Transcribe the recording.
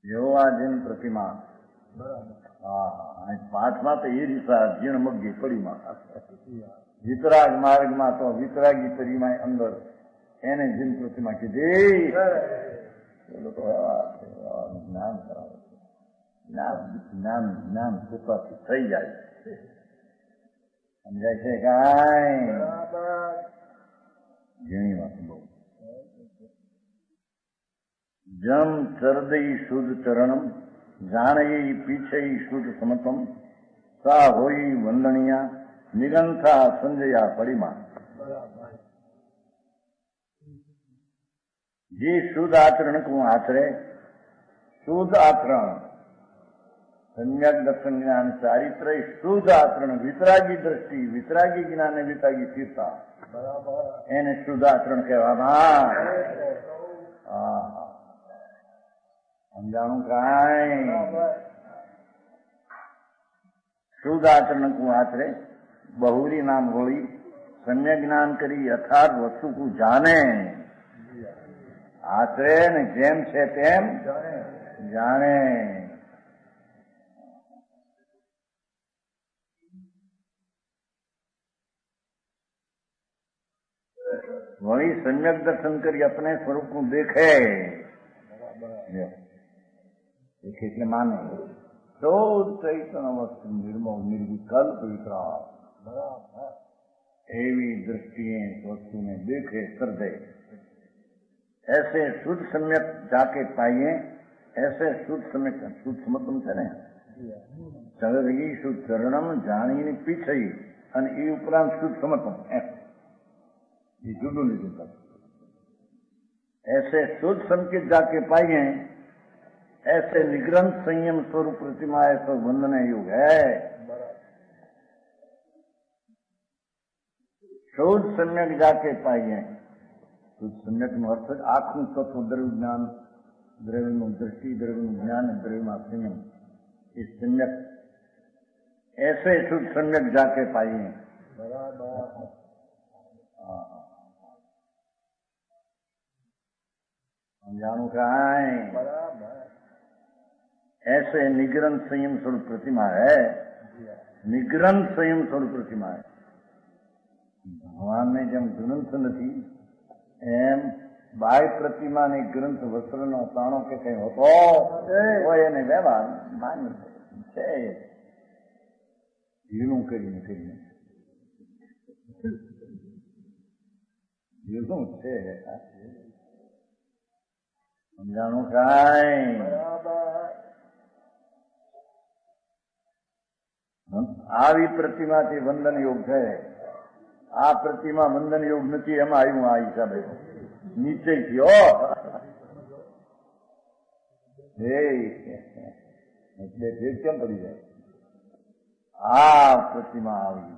યોવાજીન પ્રતિમા પાઠમાં તો એ રીસા જીણ મગ્ગી પડીમાં વિતરાગ માર્ગમાં તો વિતરાગી પરિમાં અંદર એને જીન પ્રતિમા કીધી લોકો જ્ઞાન કરાવે જ્ઞાન જ્ઞાન કૃપાથી થઈ જાય સમજાય છે કાંઈ ઘણી વાત બહુ જમ ચરદઈ શુદ્ધ ચરણમ જાણયી પીછઈ શુદ્ધ સમતમ સા હોઈ વંદનિયા નિગંથા સંજયા પડિમા જે શુદ્ધ આચરણ કો આચરે શુદ્ધ આચરણ સમ્યક દર્શન જ્ઞાન ચારિત્ર શુદ્ધ આચરણ વિતરાગી દ્રષ્ટિ વિતરાગી જ્ઞાન વિતરાગી ચિત્તા એને શુદ્ધ આચરણ કહેવામાં સમજાણું કાંઈ શુદ્ધ આચરણ કો આચરે બહુરી નામ હોળી સમ્યક જ્ઞાન કરી યથાર્થ વસ્તુ કો જાને આચરે ને જેમ છે તેમ જાણે वही सम्यक दर्शन करी अपने स्वरूप को देखे देखे એટલે માને શુદ્ધ ચૈતન્ય વસ્તુ નિર્મળ નિર્વિકલ્પ વિતરાગ એવી दृष्टिए वस्तु ने देखे कर दे ऐसे शुद्ध सम्यक जाके पाइए ऐसे शुद्ध सम्यक शुद्ध समतम છે ને ચરણી શુદ્ધ ચરણમ જાણીને પીછઈ અને એ ઉપરાંત શુદ્ધ સમતમ ये जुड़ू नहीं जुड़ता ऐसे शुद्ध संकेत जाके पाइए ऐसे निग्रंथ संयम स्वरूप प्रतिमा ऐसा वंदन युग है शुद्ध सम्यक जाके पाइए शुद्ध सम्यक નો અર્થ આખું તત્વ દ્રવ્ય જ્ઞાન દ્રવ્યનું દૃષ્ટિ દ્રવ્યનું જ્ઞાન દ્રવ્યમાં સંયમ એ सम्यक ऐसे शुद्ध सम्यक जाके पाइए जाणू कांई ऐसे निग्रंथ संयम स्वरूप प्रतिमा है निग्रंथ संयम स्वरूप प्रतिमा है भगवान ने જેમ ગ્રંથ નથી એમ બાય પ્રતિમા ને ગ્રંથ વસ્ત્રનો તાણો કે કઈ હોતો હોય એને વ્યવહાર માન્ય છે એનું કરીને એનું છે સમજાણું કાંઈ આવી પ્રતિમાથી વંદન યોગ છે આ પ્રતિમા વંદન યોગ નથી એમાં આવ્યું આ હિસાબે નીચે થયો એટલે કેમ પડી જાય આ પ્રતિમા આવી